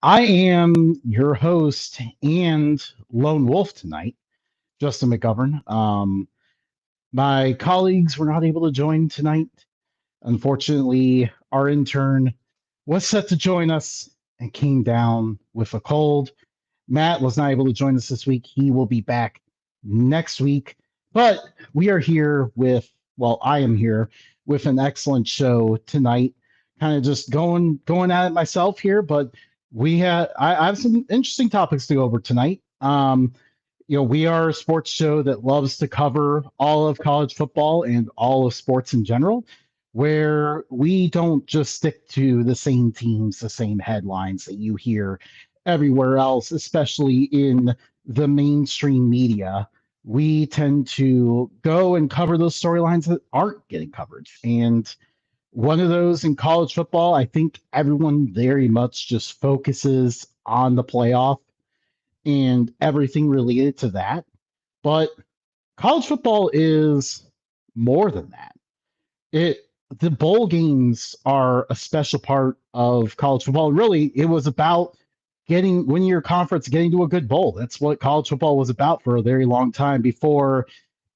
I am your host and lone wolf tonight, Justin McGovern. My colleagues were not able to join tonight. Unfortunately, our intern was set to join us and came down with a cold. Matt was not able to join us this week. He will be back next week. But we are here with, I am here with an excellent show tonight. Kind of just going at it myself here, but I have some interesting topics to go over tonight. We are a sports show that loves to cover all of college football and all of sports in general, where we don't just stick to the same teams, the same headlines that you hear everywhere else, especially in the mainstream media. We tend to go and cover those storylines that aren't getting covered. And one of those in college football, I think everyone very much just focuses on the playoff and everything related to that. But college football is more than that. The bowl games are a special part of college football. Really, it was about winning your conference, getting to a good bowl. That's what college football was about for a very long time before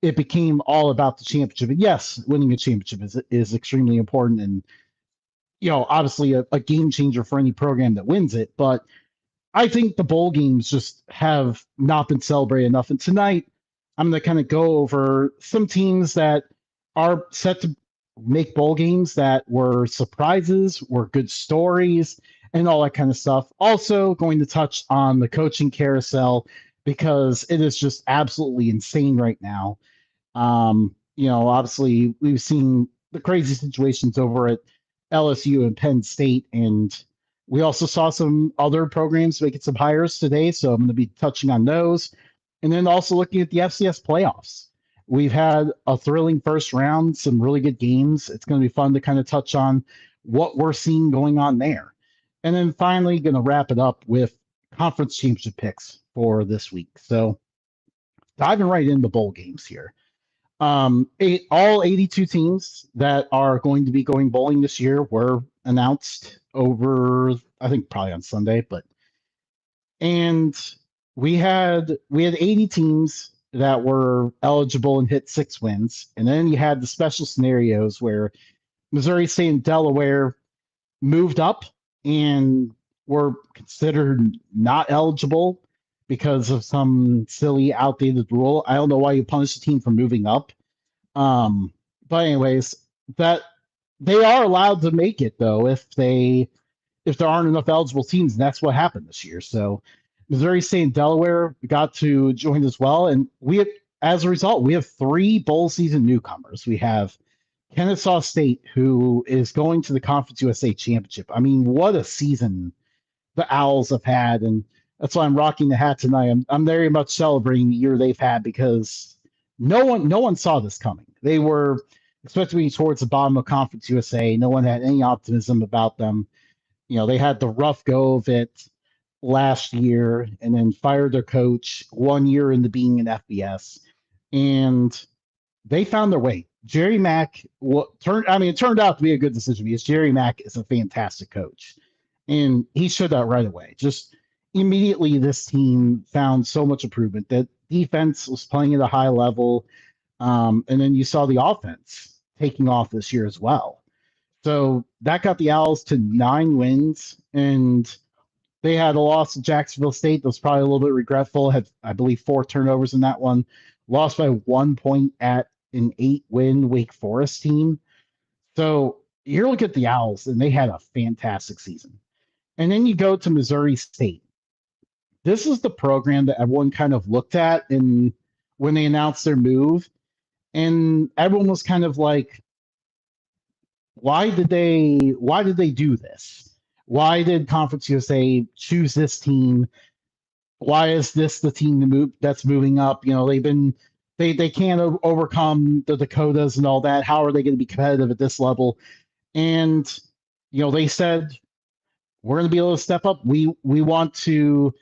it became all about the championship. And yes, winning a championship is extremely important and obviously a game changer for any program that wins it. But I think the bowl games just have not been celebrated enough. And tonight, I'm going to kind of go over some teams that are set to make bowl games that were surprises, were good stories, and all that kind of stuff. Also, going to touch on the coaching carousel because it is just absolutely insane right now. Obviously, we've seen the crazy situations over at LSU and Penn State, and we also saw some other programs making some hires today, so I'm going to be touching on those. And then also looking at the FCS playoffs. We've had a thrilling first round, some really good games. It's going to be fun to kind of touch on what we're seeing going on there. And then finally, going to wrap it up with conference championship picks for this week. So diving right into bowl games here. All 82 teams that are going to be going bowling this year were announced over, I think probably on Sunday, and we had 80 teams that were eligible and hit 6 wins. And then you had the special scenarios where Missouri State and Delaware moved up and were considered not eligible because of some silly outdated rule. I don't know why you punish a team for moving up. But anyways, that they are allowed to make it though if there aren't enough eligible teams, and that's what happened this year. So Missouri State and Delaware got to join as well, and as a result, we have 3 bowl season newcomers. We have Kennesaw State, who is going to the Conference USA Championship. I mean, what a season the Owls have had, and that's why I'm rocking the hat tonight. I'm very much celebrating the year they've had because no one saw this coming. They were expected to be towards the bottom of Conference USA. No one had any optimism about them. They had the rough go of it last year and then fired their coach 1 year into being an FBS. And they found their way. Jerry Mack, it turned out to be a good decision because Jerry Mack is a fantastic coach. And he showed that right away. Just immediately, this team found so much improvement. That defense was playing at a high level. And then you saw the offense taking off this year as well. So that got the Owls to 9 wins. And they had a loss to Jacksonville State that was probably a little bit regretful. Had, I believe, 4 turnovers in that one. Lost by 1 point at an 8-win Wake Forest team. So you look at the Owls, and they had a fantastic season. And then you go to Missouri State. This is the program that everyone kind of looked at when they announced their move. And everyone was kind of like, why did they do this? Why did Conference USA choose this team? Why is this the team that's moving up? They can't overcome the Dakotas and all that. How are they going to be competitive at this level? And they said, we're going to be able to step up. We want to,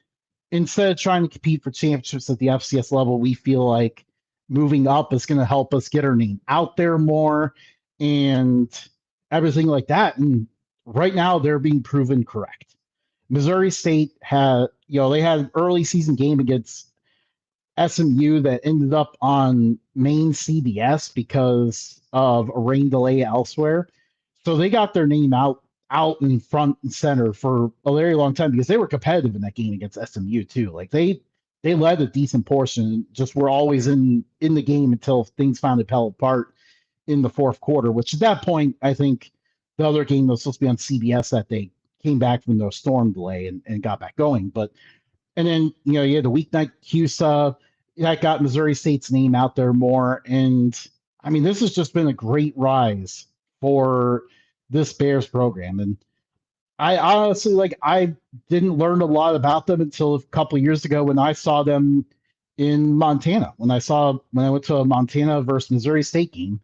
instead of trying to compete for championships at the FCS level, we feel like moving up is going to help us get our name out there more and everything like that. And right now they're being proven correct. Missouri State had, they had an early season game against SMU that ended up on main CBS because of a rain delay elsewhere. So they got their name out in front and center for a very long time because they were competitive in that game against SMU too. Like they led a decent portion, just were always in the game until things finally fell apart in the fourth quarter, which at that point, I think the other game that was supposed to be on CBS that day came back from the storm delay and got back going. But and then you had the weeknight CUSA that got Missouri State's name out there more. And I mean, this has just been a great rise for this Bears program. And I honestly I didn't learn a lot about them until a couple of years ago when I saw them in Montana. When I went to a Montana versus Missouri State game,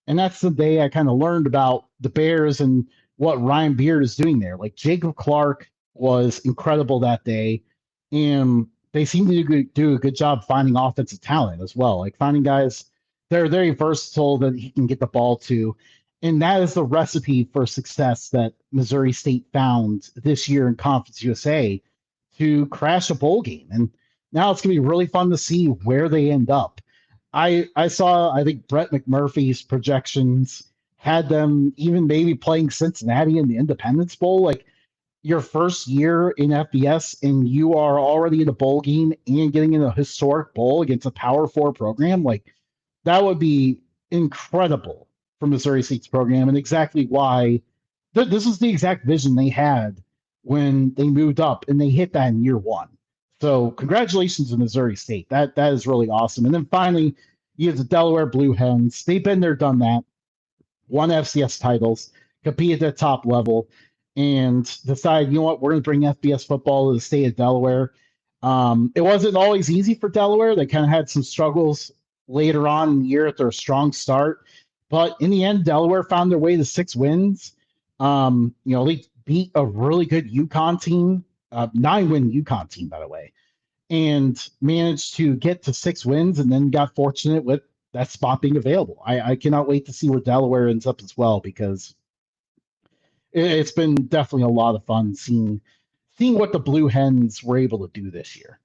and that's the day I kind of learned about the Bears and what Ryan Beard is doing there. Like Jacob Clark was incredible that day, and they seem to do a good job finding offensive talent as well. Like finding guys that are very versatile that he can get the ball to. And that is the recipe for success that Missouri State found this year in Conference USA to crash a bowl game. And now it's going to be really fun to see where they end up. I saw, I think Brett McMurphy's projections had them even maybe playing Cincinnati in the Independence Bowl. Like your first year in FBS and you are already in a bowl game and getting in a historic bowl against a Power Four program, like that would be incredible for Missouri State's program, and exactly why this is the exact vision they had when they moved up, and they hit that in year one. So congratulations to Missouri State. That is really awesome. And then finally, you have the Delaware Blue Hens. They've been there, done that, won FCS titles, compete at the top level, and decide, we're going to bring FBS football to the state of Delaware. It wasn't always easy for Delaware. They kind of had some struggles later on in the year at their strong start. But in the end, Delaware found their way to 6 wins. They beat a really good UConn team, 9-win UConn team, by the way, and managed to get to 6 wins and then got fortunate with that spot being available. I cannot wait to see where Delaware ends up as well, because it's been definitely a lot of fun seeing what the Blue Hens were able to do this year.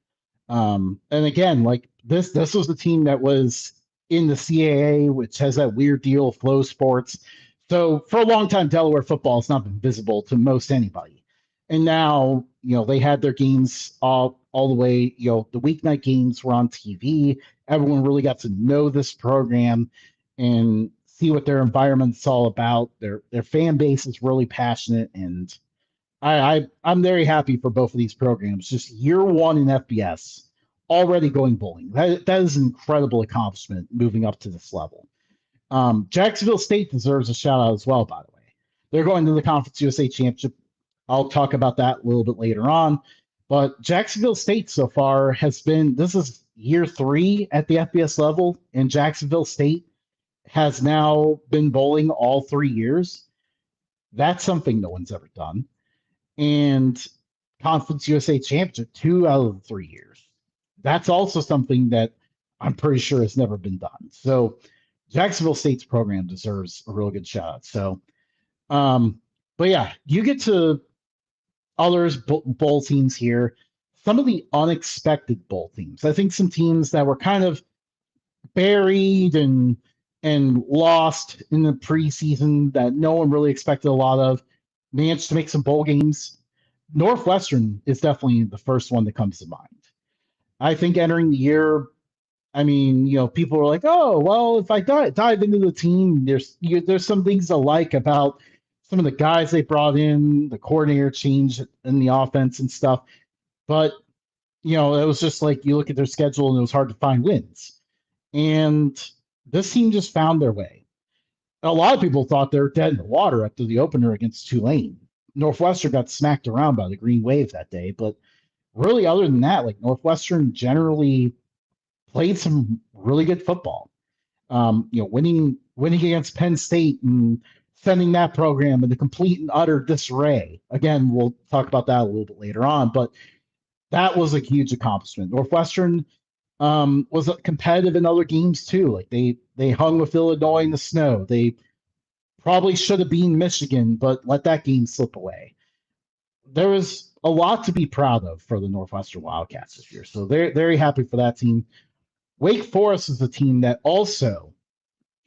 And again, like this was the team that was in the CAA, which has that weird deal of Flow Sports. So for a long time, Delaware football has not been visible to most anybody. And now, they had their games all the way, the weeknight games were on TV. Everyone really got to know this program and see what their environment's all about. Their fan base is really passionate, and I'm very happy for both of these programs. Just year one in FBS, already going bowling. That is an incredible accomplishment moving up to this level. Jacksonville State deserves a shout out as well, by the way. They're going to the Conference USA Championship. I'll talk about that a little bit later on. But Jacksonville State so far this is year 3 at the FBS level, and Jacksonville State has now been bowling all 3 years. That's something no one's ever done. And Conference USA Championship 2 out of the 3 years. That's also something that I'm pretty sure has never been done. So Jacksonville State's program deserves a real good shout out. So, but yeah, you get to others bowl teams here. Some of the unexpected bowl teams. I think some teams that were kind of buried and lost in the preseason that no one really expected a lot of managed to make some bowl games. Northwestern is definitely the first one that comes to mind. I think entering the year, I mean, people were like, "Oh, well, if I dive into the team, there's some things I like about some of the guys they brought in, the coordinator change in the offense and stuff." But it was just like you look at their schedule and it was hard to find wins. And this team just found their way. A lot of people thought they were dead in the water after the opener against Tulane. Northwestern got smacked around by the Green Wave that day, but really, other than that, like Northwestern generally played some really good football. Winning against Penn State and sending that program into complete and utter disarray. Again, we'll talk about that a little bit later on, but that was a huge accomplishment. Northwestern was competitive in other games too. Like they hung with Illinois in the snow. They probably should have beaten Michigan, but let that game slip away. There was a lot to be proud of for the Northwestern Wildcats this year. So they're very happy for that team. Wake Forest is a team that also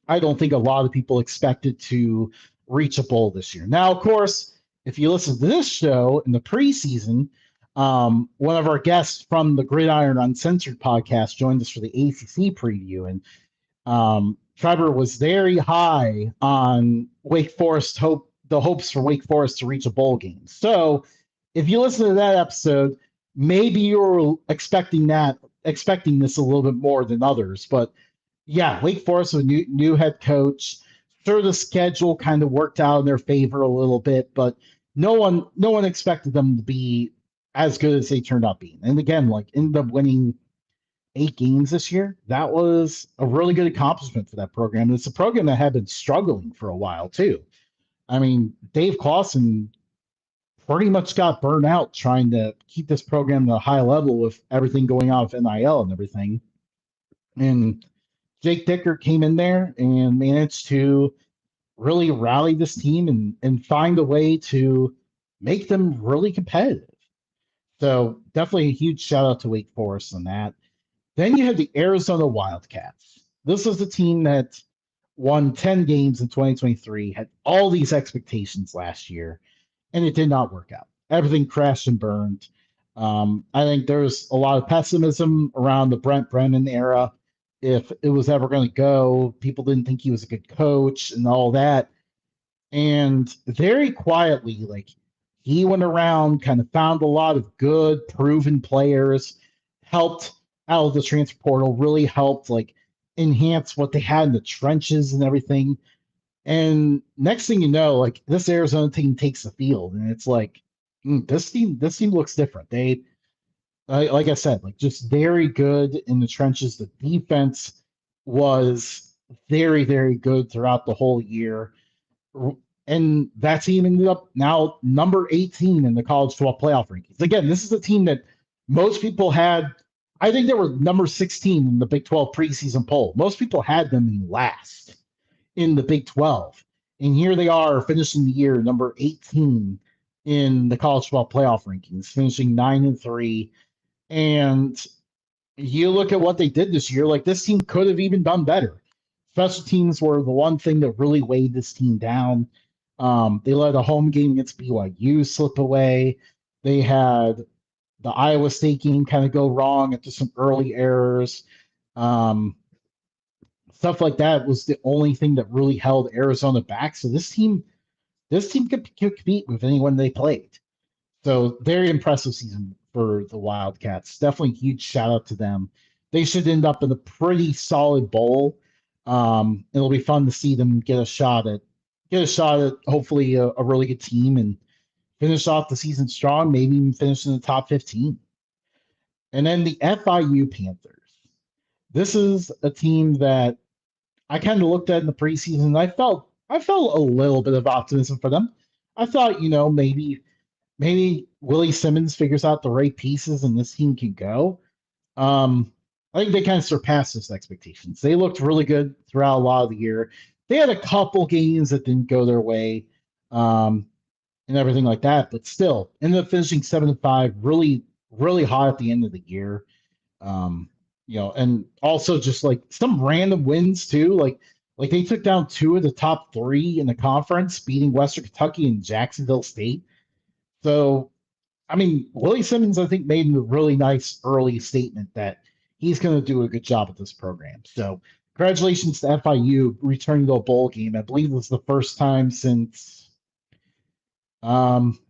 I don't think a lot of people expected to reach a bowl this year. Now, of course, if you listen to this show in the preseason, one of our guests from the Gridiron Uncensored podcast joined us for the ACC preview, and Trevor was very high on the hopes for Wake Forest to reach a bowl game. So, if you listen to that episode, maybe you're expecting this a little bit more than others, but yeah, Wake Forest with a new head coach. Sure, the schedule kind of worked out in their favor a little bit, but no one expected them to be as good as they turned out being. And again, like ended up winning 8 games this year. That was a really good accomplishment for that program. And it's a program that had been struggling for a while too. I mean, Dave Clawson pretty much got burned out trying to keep this program at a high level with everything going on with NIL and everything. And Jake Dicker came in there and managed to really rally this team and find a way to make them really competitive. So definitely a huge shout out to Wake Forest on that. Then you have the Arizona Wildcats. This was the team that won 10 games in 2023, had all these expectations last year, and it did not work out. Everything crashed and burned. I think there's a lot of pessimism around the Brent Brennan era. If it was ever going to go, people didn't think he was a good coach and all that. And very quietly, like he went around, kind of found a lot of good, proven players, helped out of the transfer portal, really helped like enhance what they had in the trenches and everything. And next thing you know, like this Arizona team takes the field, and it's like this team looks different. They, like I said, like just very good in the trenches. The defense was very, very good throughout the whole year. And that team ended up now number 18 in the college football playoff rankings. Again, this is a team that most people had. I think they were number 16 in the Big 12 preseason poll. Most people had them in last in the Big 12. And here they are finishing the year number 18 in the college football playoff rankings, finishing 9-3. And you look at what they did this year, like this team could have even done better. Special teams were the one thing that really weighed this team down. They let a home game against BYU slip away. They had the Iowa State game kind of go wrong after some early errors. Stuff like that was the only thing that really held Arizona back. So this team could compete with anyone they played. So very impressive season for the Wildcats. Definitely huge shout out to them. They should end up in a pretty solid bowl. It'll be fun to see them get a shot at hopefully a really good team and finish off the season strong, maybe even finish in the top 15. And then the FIU Panthers. This is a team that I kind of looked at in the preseason. I felt a little bit of optimism for them. I thought, maybe Willie Simmons figures out the right pieces and this team can go. I think they kind of surpassed those expectations. They looked really good throughout a lot of the year. They had a couple games that didn't go their way, and everything like that, but still ended up finishing 7-5, really, really hot at the end of the year. And also just like some random wins too. Like they took down 2 of the top 3 in the conference, beating Western Kentucky and Jacksonville State. So, I mean, Willie Simmons, I think, made a really nice early statement that he's going to do a good job at this program. So, congratulations to FIU returning to a bowl game. I believe it was the first time since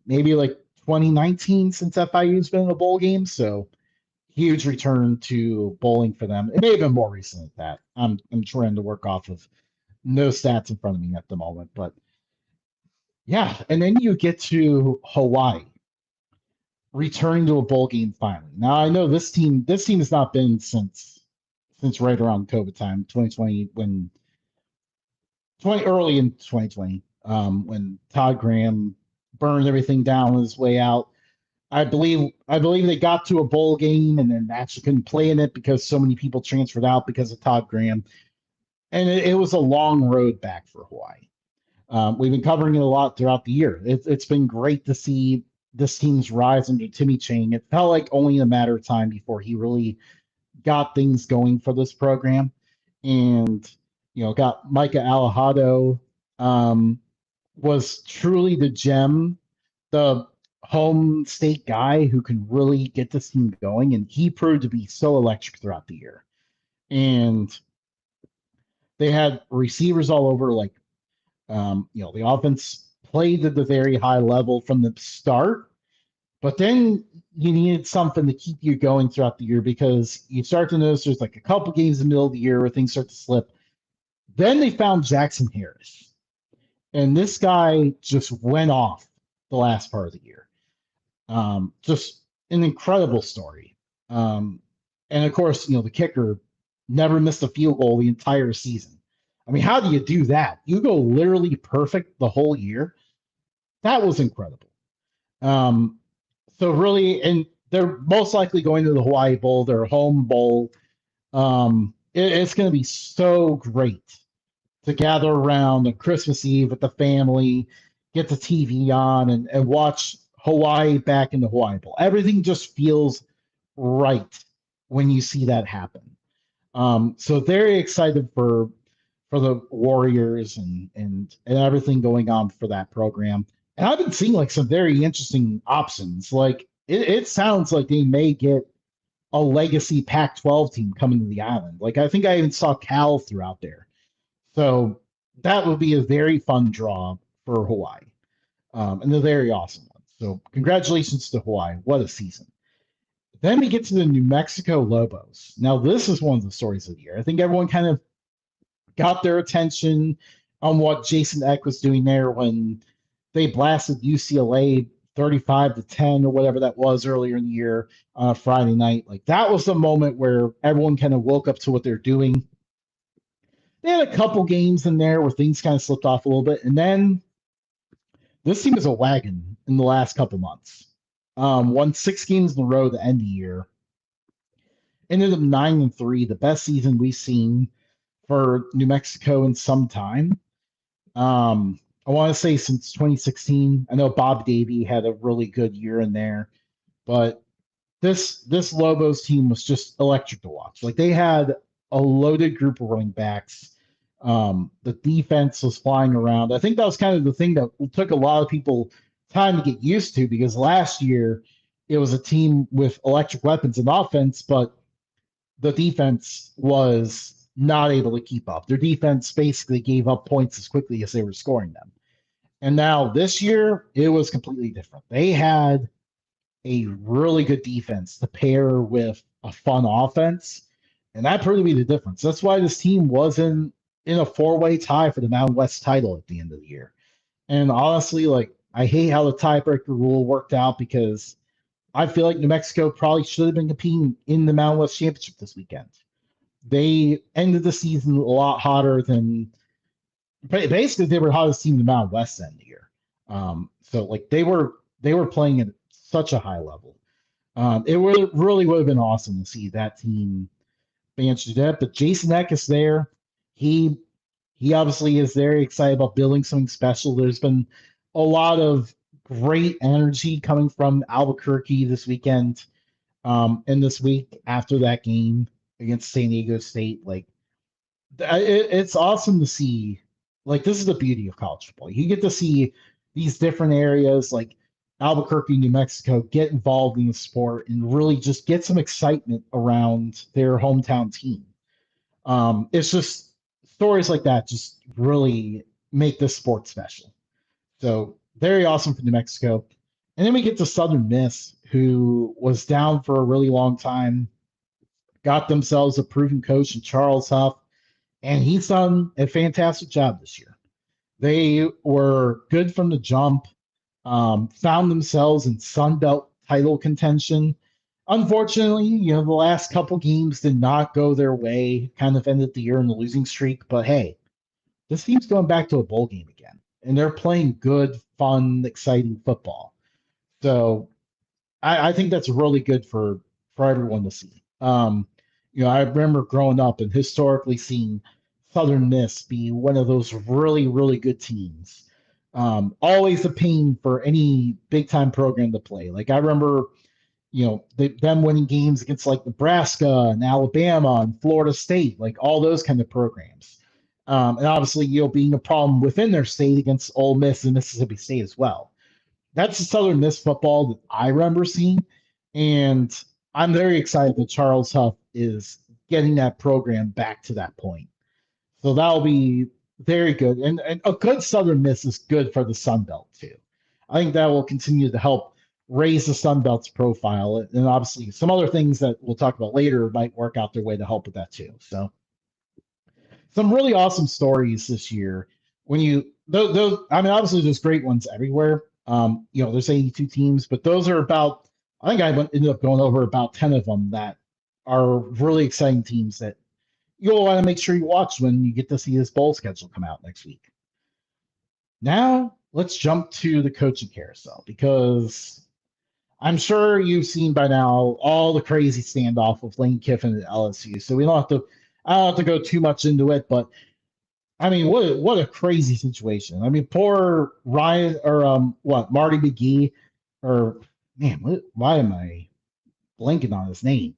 maybe like 2019 since FIU's been in a bowl game. So, huge return to bowling for them. It may have been more recent than that. I'm trying to work off of no stats in front of me at the moment, but yeah. And then you get to Hawaii returning to a bowl game finally. Now I know this team has not been since right around COVID time, 2020, early in 2020, when Todd Graham burned everything down on his way out. I believe they got to a bowl game and then actually couldn't play in it because so many people transferred out because of Todd Graham. And it was a long road back for Hawaii. We've been covering it a lot throughout the year. It's been great to see this team's rise under Timmy Chang, it felt like only a matter of time before he really got things going for this program. And, got Micah Alejado, um, was truly the gem, the home state guy who can really get this team going. And he proved to be so electric throughout the year. And they had receivers all over, like, the offense played at the very high level from the start, but then you needed something to keep you going throughout the year because you start to notice there's like a couple games in the middle of the year where things start to slip. Then they found Jackson Harris, and this guy just went off the last part of the year. Just an incredible story. Um, and of course, the kicker never missed a field goal the entire season. I mean, how do you do that? You go literally perfect the whole year. That was incredible. Um, so really, and they're most likely going to the Hawaii Bowl, their home bowl. It's going to be so great to gather around on Christmas Eve with the family, get the TV on, and watch Hawaii back in the Hawaii Bowl. Everything just feels right when you see that happen. So very excited for the Warriors and everything going on for that program. And I've been seeing like some very interesting options. Like it sounds like they may get a legacy Pac-12 team coming to the island. Like I think I even saw Cal throughout there. So that would be a very fun draw for Hawaii, and a very awesome one. So congratulations to Hawaii. What a season. Then we get to the New Mexico Lobos. Now, this is one of the stories of the year. I think everyone kind of got their attention on what Jason Eck was doing there when they blasted UCLA 35-10 or whatever that was earlier in the year on a Friday night. Like that was the moment where everyone kind of woke up to what they're doing. They had a couple games in there where things kind of slipped off a little bit. And then this team is a wagon in the last couple months. Won 6 games in a row to end the year. Ended up 9-3, the best season we've seen for New Mexico in some time. I want to say since 2016. I know Bob Davie had a really good year in there, but this Lobos team was just electric to watch. Like they had a loaded group of running backs. The defense was flying around. I think that was kind of the thing that took a lot of people time to get used to because last year it was a team with electric weapons and offense, but the defense was not able to keep up. Their defense basically gave up points as quickly as they were scoring them. And now this year, it was completely different. They had a really good defense to pair with a fun offense, and that proved to be the difference. That's why this team wasn't in a 4-way tie for the Mountain West title at the end of the year. And honestly, like I hate how the tiebreaker rule worked out because I feel like New Mexico probably should have been competing in the Mountain West Championship this weekend. They ended the season a lot hotter than basically they were hottest team in the Mountain West end of the year. So like they were playing at such a high level. It really would have been awesome to see that team manage to do that. But Jason Eck is there. He obviously is very excited about building something special. There's been a lot of great energy coming from Albuquerque this weekend, and this week after that game against San Diego State. Like it's awesome to see. Like this is the beauty of college football. You get to see these different areas like Albuquerque, New Mexico, get involved in the sport and really just get some excitement around their hometown team. It's just stories like that just really make this sport special. So very awesome for New Mexico. And then we get to Southern Miss, who was down for a really long time, got themselves a proven coach in Charles Huff, and he's done a fantastic job this year. They were good from the jump, found themselves in Sun Belt title contention. Unfortunately, the last couple games did not go their way, kind of ended the year in the losing streak. But hey, this team's going back to a bowl game again, and they're playing good, fun, exciting football. So I think that's really good for everyone to see. I remember growing up and historically seeing Southern Miss be one of those really, really good teams. Always a pain for any big time program to play. Like I remember, them winning games against like Nebraska and Alabama and Florida State, like all those kind of programs. And obviously, being a problem within their state against Ole Miss and Mississippi State as well. That's the Southern Miss football that I remember seeing. And I'm very excited that Charles Huff is getting that program back to that point. So that'll be very good. And a good Southern Miss is good for the Sun Belt, too. I think that will continue to help raise the Sun Belt's profile. And obviously, some other things that we'll talk about later might work out their way to help with that, too. So some really awesome stories this year. When those, I mean, obviously there's great ones everywhere. There's 82 teams, but those are about. I think I ended up going over about 10 of them that are really exciting teams that you'll want to make sure you watch when you get to see this bowl schedule come out next week. Now let's jump to the coaching carousel because I'm sure you've seen by now all the crazy standoff with Lane Kiffin at LSU. So I don't have to go too much into it, but I mean, what a crazy situation. I mean, poor Ryan or Marty McGee or man, why am I blanking on his name?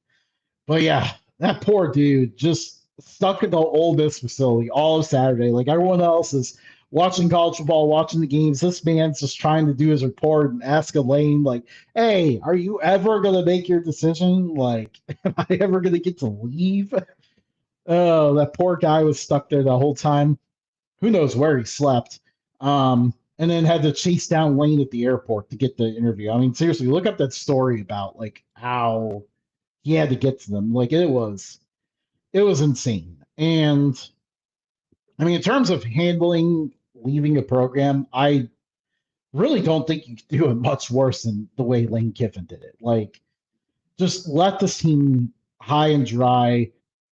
But yeah, that poor dude just stuck in the Ole Miss facility all of Saturday. Like everyone else is watching college football, watching the games. This man's just trying to do his report and ask Elaine, like, hey, are you ever going to make your decision? Like, am I ever going to get to leave? Oh, that poor guy was stuck there the whole time. Who knows where he slept? And then had to chase down Lane at the airport to get the interview. I mean, seriously, look up that story about like how he had to get to them. Like it was insane. And I mean, in terms of handling leaving a program, I really don't think you could do it much worse than the way Lane Kiffin did it. Like, just let this team high and dry,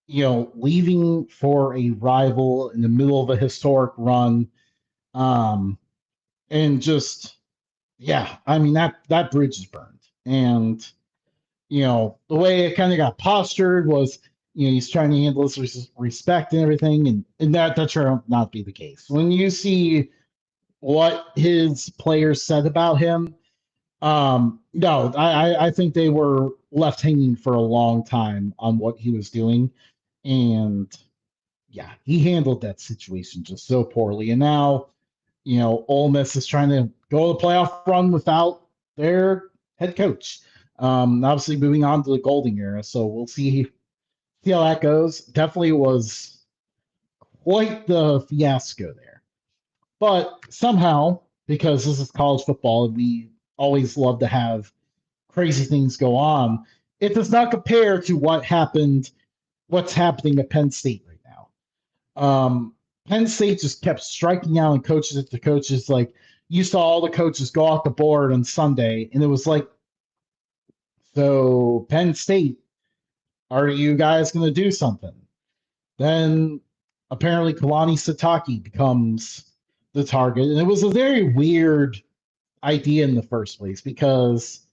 leaving for a rival in the middle of a historic run. And just, yeah, I mean, that bridge is burned. And, the way it kind of got postured was, he's trying to handle this with respect and everything. And that turned out not to be the case. When you see what his players said about him, no, I think they were left hanging for a long time on what he was doing. And yeah, he handled that situation just so poorly. And now, Ole Miss is trying to go to the playoff run without their head coach. Obviously moving on to the Golding era. So we'll see how that goes. Definitely was quite the fiasco there. But somehow, because this is college football and we always love to have crazy things go on, it does not compare to what's happening at Penn State right now. Penn State just kept striking out and coaches after coaches. Like you saw all the coaches go off the board on Sunday, and it was like, so Penn State, are you guys going to do something? Then apparently Kalani Sitake becomes the target, and it was a very weird idea in the first place because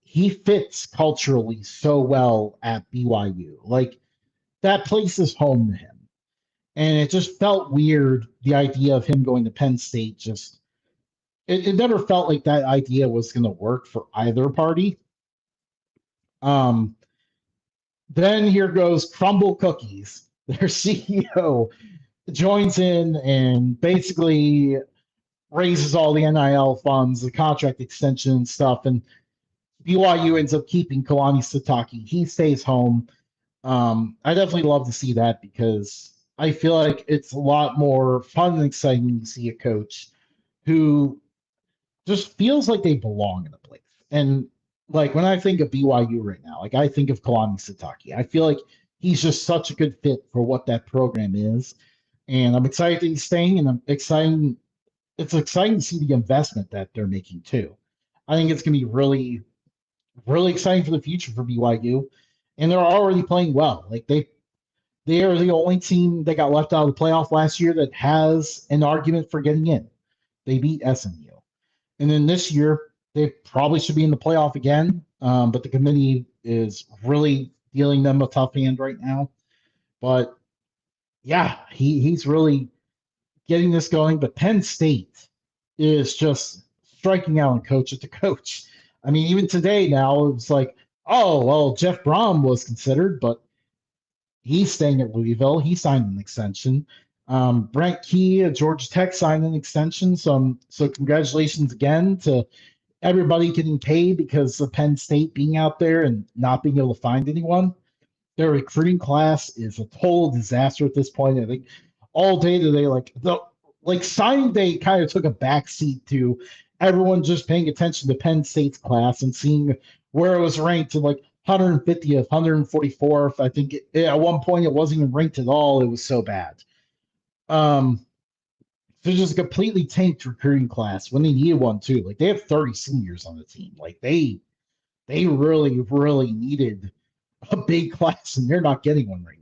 he fits culturally so well at BYU. Like that place is home to him. And it just felt weird, the idea of him going to Penn State. Just it never felt like that idea was going to work for either party. Then here goes Crumble Cookies. Their CEO joins in and basically raises all the NIL funds, the contract extension stuff, and BYU ends up keeping Kalani Sitake. He stays home. I definitely love to see that because I feel like it's a lot more fun and exciting to see a coach who just feels like they belong in a place. And like when I think of BYU right now, like I think of Kalani Sitake. I feel like he's just such a good fit for what that program is. And I'm excited that he's staying, and it's exciting to see the investment that they're making too. I think it's gonna be really, really exciting for the future for BYU. And they're already playing well. Like they are the only team that got left out of the playoff last year that has an argument for getting in. They beat SMU. And then this year, they probably should be in the playoff again, but the committee is really dealing them a tough hand right now. But yeah, he's really getting this going. But Penn State, is just striking out on coach after coach. I mean, even today now, it's like, oh, well, Jeff Brom was considered, but he's staying at Louisville. He signed an extension. Brent Key at Georgia Tech signed an extension. So congratulations again to everybody getting paid because of Penn State being out there and not being able to find anyone. Their recruiting class is a total disaster at this point. I think all day today, like signing day kind of took a backseat to everyone just paying attention to Penn State's class and seeing where it was ranked in like 150th, 144th. I think at one point it wasn't even ranked at all. It was so bad. Um, so just a completely tanked recruiting class when they needed one too. Like they have 30 seniors on the team. Like they really, really needed a big class, and they're not getting one right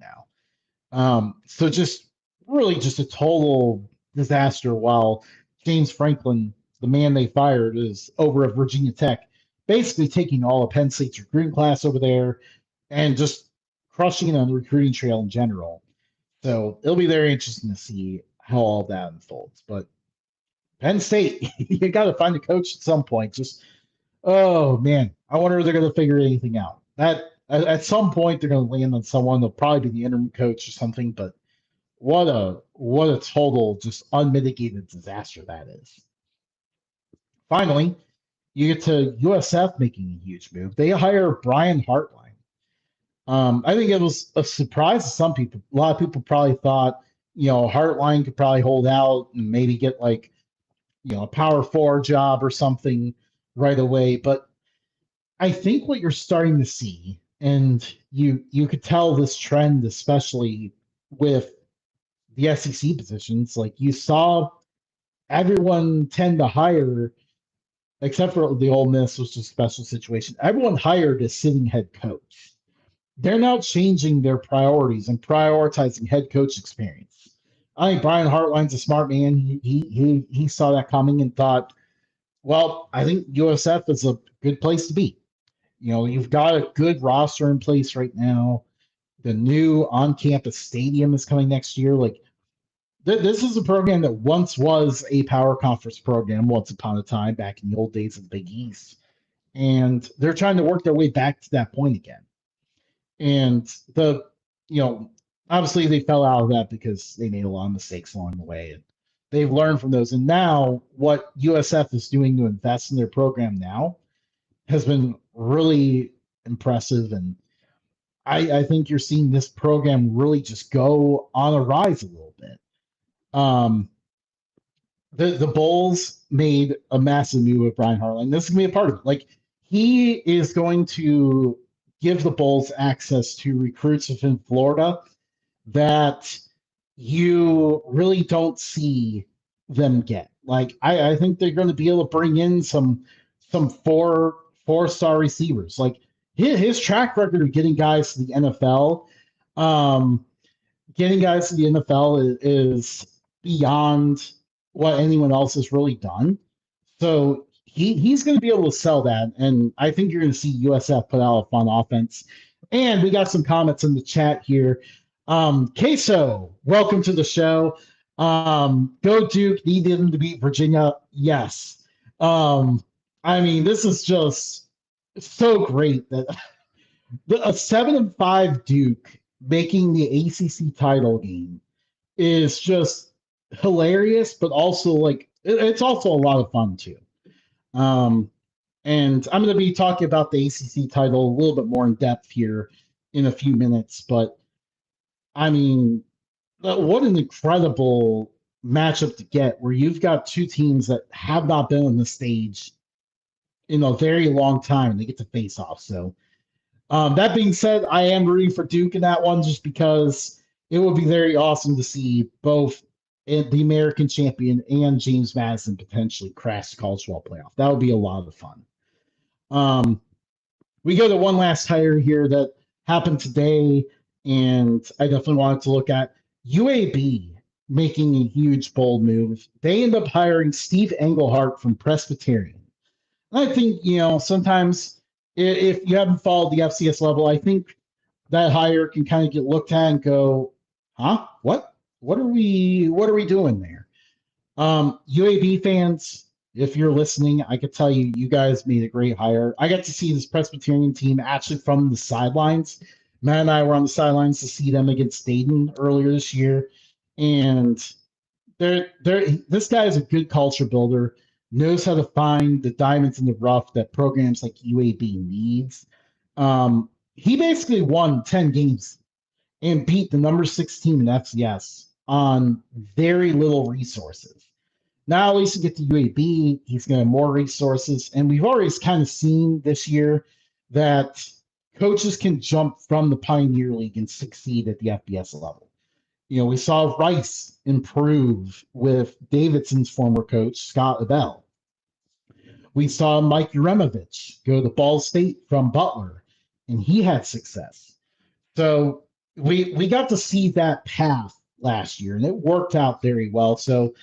now. So just really just a total disaster. While James Franklin, the man they fired, is over at Virginia Tech, basically taking all of Penn State's recruiting class over there and just crushing it on the recruiting trail in general. So it'll be very interesting to see how all that unfolds. But Penn State, you got to find a coach at some point. Just oh man, I wonder if they're going to figure anything out. That at some point they're going to land on someone. They'll probably be the interim coach or something. But what a total just unmitigated disaster that is. Finally, you get to USF making a huge move. They hire Brian Hartline. I think it was a surprise to some people. A lot of people probably thought, Hartline could probably hold out and maybe get like, a power four job or something right away. But I think what you're starting to see, and you could tell this trend, especially with the SEC positions, like you saw everyone tend to hire, except for the Ole Miss, which is a special situation. Everyone hired a sitting head coach. They're now changing their priorities and prioritizing head coach experience. I think Brian Hartline's a smart man. He saw that coming and thought, well, I think USF is a good place to be. You've got a good roster in place right now. The new on-campus stadium is coming next year. Like this is a program that once was a power conference program once upon a time back in the old days of the Big East, and they're trying to work their way back to that point again. And obviously they fell out of that because they made a lot of mistakes along the way, and they've learned from those. And now what USF is doing to invest in their program now has been really impressive. And I think you're seeing this program really just go on a rise a little bit. The Bulls made a massive move with Brian Hartline. This is gonna be a part of it. Like he is going to give the Bulls access to recruits within Florida that you really don't see them get. Like I think they're going to be able to bring in some four-star receivers. Like his track record of getting guys to the NFL, is beyond what anyone else has really done. So he's going to be able to sell that, and I think you're going to see USF put out a fun offense. And we got some comments in the chat here. Queso, welcome to the show. Go Duke, need them to beat Virginia. Yes. I mean, this is just so great that a 7-5 Duke making the ACC title game is just hilarious, but also like it's also a lot of fun too. And I'm going to be talking about the ACC title a little bit more in depth here in a few minutes, but I mean, what an incredible matchup to get where you've got two teams that have not been on the stage in a very long time and they get to face off. So that being said, I am rooting for Duke in that one just because it would be very awesome to see both the American champion and James Madison potentially crash the college football playoff. That would be a lot of fun. We go to one last hire here that happened today, and I definitely wanted to look at UAB making a huge, bold move. They end up hiring Steve Englehart from Presbyterian. And I think, sometimes if you haven't followed the FCS level, I think that hire can kind of get looked at and go, huh? What are we doing there? UAB fans, if you're listening, I could tell you, you guys made a great hire. I got to see this Presbyterian team actually from the sidelines. Matt and I were on the sidelines to see them against Dayton earlier this year, and this guy is a good culture builder, knows how to find the diamonds in the rough that programs like UAB needs. He basically won 10 games and beat the number 6 team in FCS on very little resources. Now, at least to get to UAB, he's going to have more resources. And we've already kind of seen this year that coaches can jump from the Pioneer League and succeed at the FBS level. We saw Rice improve with Davidson's former coach, Scott Abell. We saw Mike Uremovich go to Ball State from Butler, and he had success. So we got to see that path last year, and it worked out very well. So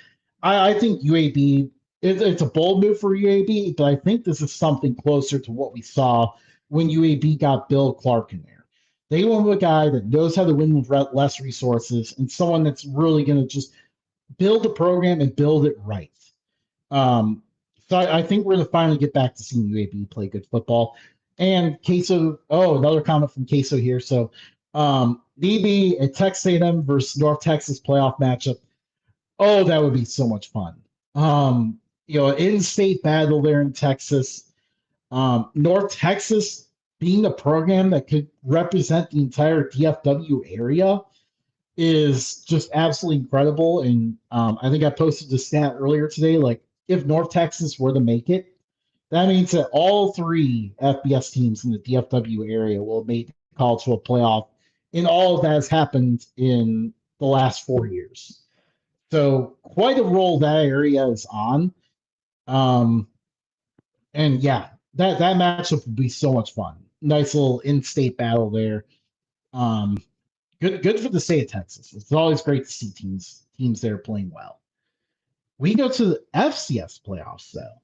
I think UAB, it's a bold move for UAB, but I think this is something closer to what we saw when UAB got Bill Clark in there. They went with a guy that knows how to win with less resources and someone that's really going to just build a program and build it right. So I think we're going to finally get back to seeing UAB play good football. And Queso, another comment from Queso here. So DB at Texas A&M versus North Texas playoff matchup. Oh, that would be so much fun. In-state battle there in Texas. North Texas being a program that could represent the entire DFW area is just absolutely incredible. And I think I posted the stat earlier today. Like, if North Texas were to make it, that means that all 3 FBS teams in the DFW area will make the college football playoff. And all of that has happened in the last 4 years. So quite a role that area is on. And yeah, that matchup would be so much fun. Nice little in-state battle there. Good for the state of Texas. It's always great to see teams there playing well. We go to the FCS playoffs though.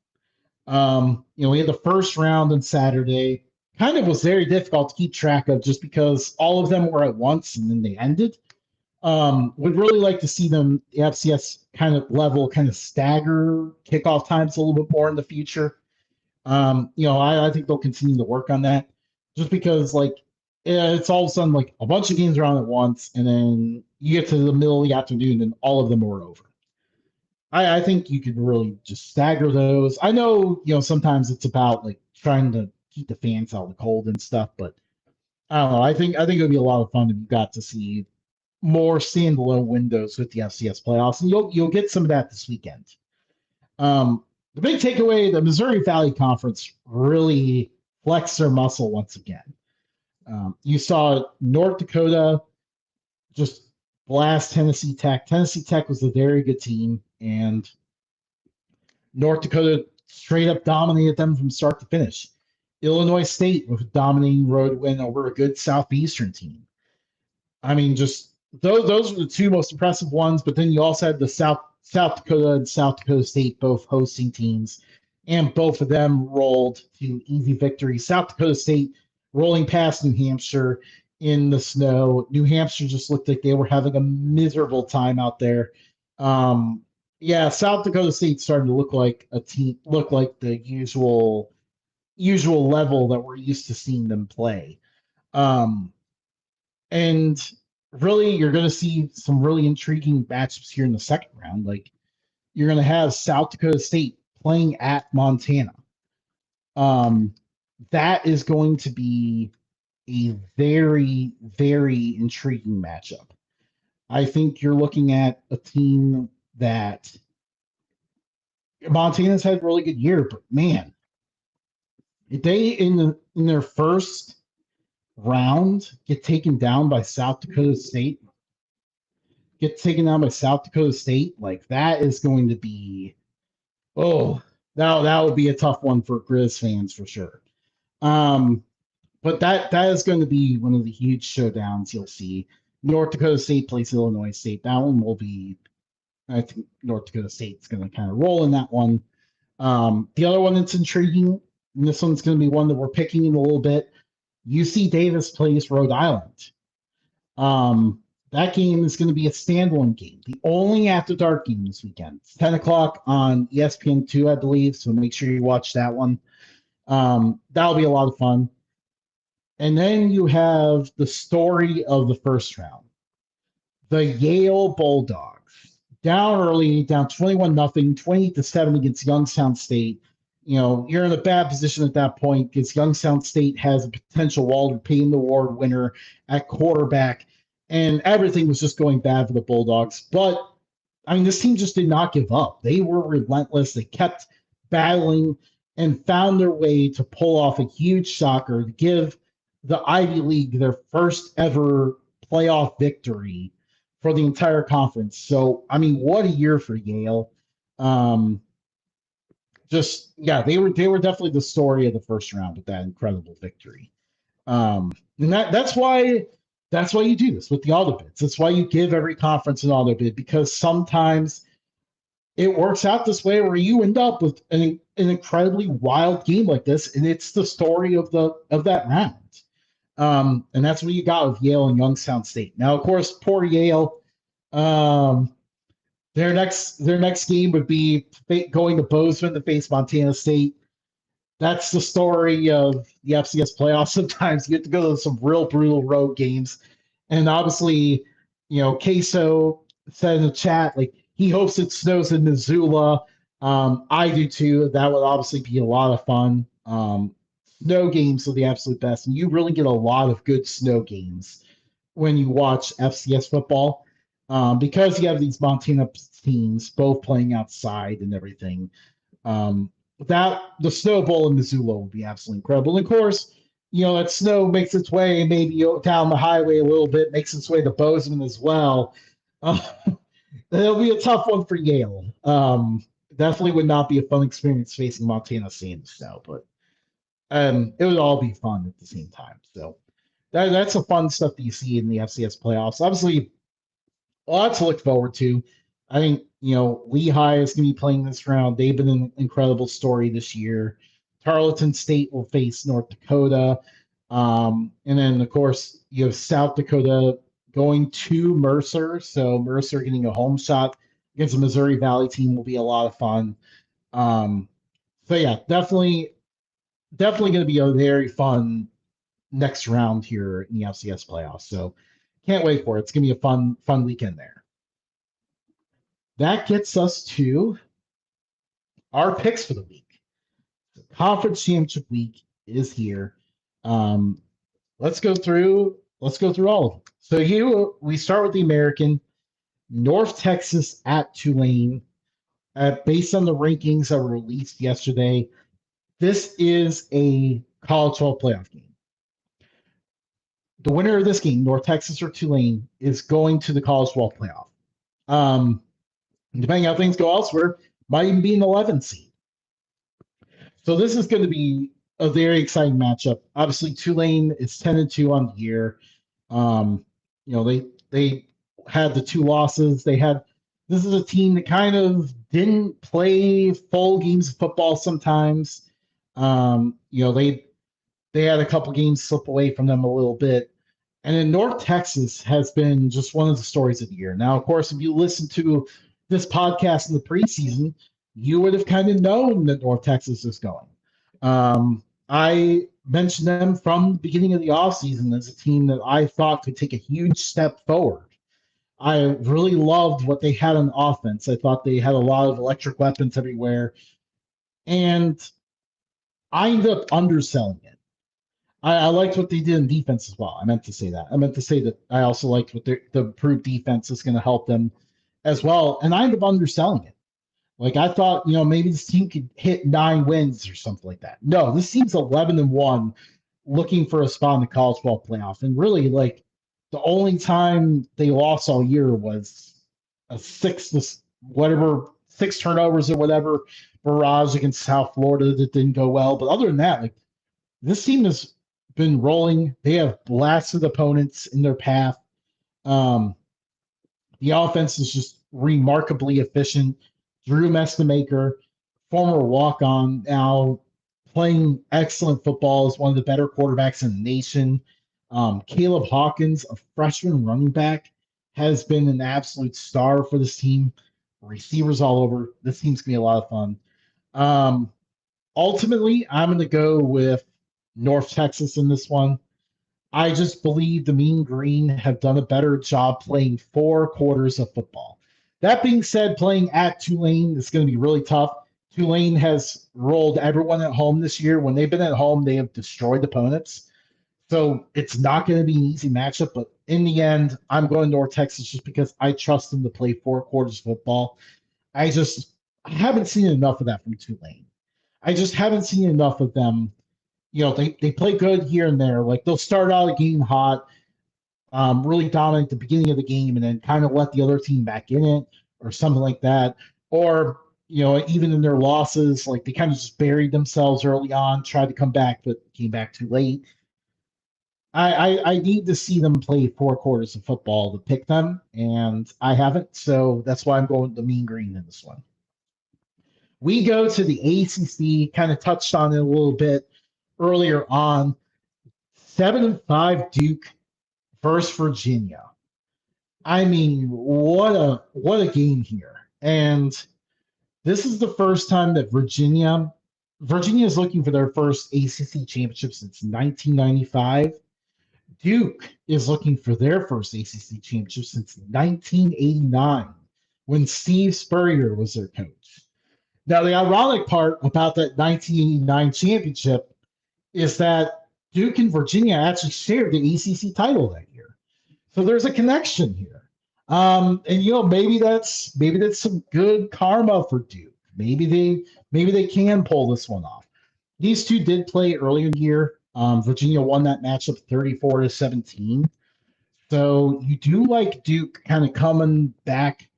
We had the first round on Saturday. Kind of was very difficult to keep track of just because all of them were at once and then they ended. Would really like to see them, the FCS kind of stagger kickoff times a little bit more in the future. I think they'll continue to work on that just because it's all of a sudden like a bunch of games are on at once and then you get to the middle of the afternoon and all of them are over. I think you could really just stagger those. I know, sometimes it's about like trying to keep the fans out of the cold and stuff, but I don't know. I think it would be a lot of fun if you got to see more standalone windows with the FCS playoffs, and you'll get some of that this weekend. The big takeaway: the Missouri Valley Conference really flexed their muscle once again. You saw North Dakota just blast Tennessee Tech. Tennessee Tech was a very good team, and North Dakota straight up dominated them from start to finish. Illinois State with a dominating road win over a good Southeastern team. I mean, just those are the 2 most impressive ones, but then you also had the South Dakota and South Dakota State both hosting teams, and both of them rolled to easy victories. South Dakota State rolling past New Hampshire in the snow. New Hampshire just looked like they were having a miserable time out there. South Dakota State started to look like the usual level that we're used to seeing them play. And really, you're going to see some really intriguing matchups here in the second round. Like, you're going to have South Dakota State playing at Montana. That is going to be a very, very intriguing matchup. I think you're looking at a team that Montana's had a really good year, but man, if they in their first round get taken down by South Dakota State, like that is going to be that would be a tough one for Grizz fans for sure. But that is going to be one of the huge showdowns you'll see. North Dakota State plays Illinois State. That one will be, I think North Dakota State's going to kind of roll in that one. The other one that's intriguing, and this one's going to be one that we're picking in a little bit. UC Davis plays Rhode Island. That game is going to be a standalone game, the only after dark game this weekend. It's 10 o'clock on ESPN2, I believe, so make sure you watch that one. That'll be a lot of fun. And then you have the story of the first round. The Yale Bulldogs down early, down 21-0, 28-7 against Youngstown State. You know, you're in a bad position at that point because Youngstown State has a potential Walter Payton Award winner at quarterback, and everything was just going bad for the Bulldogs. But I mean, this team just did not give up. They were relentless. They kept battling and found their way to pull off a huge shocker to give the Ivy League their first ever playoff victory for the entire conference. So, I mean, what a year for Yale. They were definitely the story of the first round with that incredible victory. And that's why you do this with the auto bids. That's why you give every conference an auto bid, because sometimes it works out this way where you end up with an incredibly wild game like this, and it's the story of that round. And that's what you got with Yale and Youngstown State. Now, of course, poor Yale. Their next game would be going to Bozeman to face Montana State. That's the story of the FCS playoffs. Sometimes you have to go to some real brutal road games. And obviously, you know, Queso said in the chat, like, he hopes it snows in Missoula. I do too. That would obviously be a lot of fun. Snow games are the absolute best. And you really get a lot of good snow games when you watch FCS football, because you have these Montana teams both playing outside and everything. That the Snow Bowl in Missoula will be absolutely incredible. And of course, you know, that snow makes its way maybe down the highway a little bit, makes its way to Bozeman as well. It'll be a tough one for Yale. Definitely would not be a fun experience facing Montana State in the snow, but it would all be fun at the same time. So that's the fun stuff that you see in the FCS playoffs. Obviously, a lot to look forward to. I think, you know, Lehigh is going to be playing this round. They've been an incredible story this year. Tarleton State will face North Dakota. And then, of course, you have South Dakota going to Mercer. So Mercer getting a home shot against the Missouri Valley team will be a lot of fun. So, yeah, definitely going to be a very fun next round here in the FCS playoffs. So can't wait for it. It's going to be a fun weekend there. That gets us to our picks for the week. The conference championship week is here. Let's go through all of them. So we start with the American. North Texas at Tulane. Based on the rankings that were released yesterday, this is a college 12 playoff game. The winner of this game, North Texas or Tulane, is going to the college 12 playoff. Depending on how things go elsewhere, might even be an 11 seed. So this is going to be a very exciting matchup. Obviously, Tulane is 10-2 on the year. You know, they had the two losses. This is a team that kind of didn't play full games of football sometimes. You know, they had a couple games slip away from them a little bit. And then North Texas has been just one of the stories of the year. Now, of course, if you listen to this podcast in the preseason, you would have kind of known that North Texas is going. I mentioned them from the beginning of the offseason as a team that I thought could take a huge step forward. I really loved what they had on offense. I thought they had a lot of electric weapons everywhere. And I ended up underselling it. I liked what they did in defense as well. I meant to say that. I meant to say that I also liked what the improved defense is going to help them as well. And I ended up underselling it. Like, I thought, you know, maybe this team could hit 9 wins or something like that. No, this team's 11-1, looking for a spot in the college ball playoff. And really, like, the only time they lost all year was a 6 turnovers or whatever barrage against South Florida that didn't go well. But other than that, like, this team has been rolling. They have blasted opponents in their path. The offense is just remarkably efficient. Drew Mestamaker, former walk-on, now playing excellent football, is one of the better quarterbacks in the nation. Caleb Hawkins, a freshman running back, has been an absolute star for this team. Receivers all over. This team's gonna be a lot of fun. Um, Ultimately, I'm gonna go with North Texas in this one. I just believe the Mean Green have done a better job playing 4 quarters of football. That being said, playing at Tulane is going to be really tough. Tulane has rolled everyone at home this year. When they've been at home, they have destroyed opponents. So it's not going to be an easy matchup. But in the end, I'm going North Texas just because I trust them to play 4 quarters of football. I haven't seen enough of that from Tulane. I just haven't seen enough of them. They play good here and there. Like they'll start out a game hot, really dominant at the beginning of the game, and then kind of let the other team back in it or something like that. Or even in their losses, like they kind of just buried themselves early on, tried to come back, but came back too late. I need to see them play 4 quarters of football to pick them, and I haven't, so that's why I'm going the Mean Green in this one. We go to the ACC, kind of touched on it a little bit earlier on. 7-5 Duke versus Virginia. I mean, what a game here. And this is the first time that Virginia is looking for their first ACC championship since 1995. Duke is looking for their first ACC championship since 1989 when Steve Spurrier was their coach. Now, the ironic part about that 1989 championship is that Duke and Virginia actually shared the ACC title that year. So there's a connection here. And maybe that's some good karma for Duke. Maybe they can pull this one off. These two did play earlier in the year. Virginia won that matchup 34-17. So you do like Duke kind of coming back,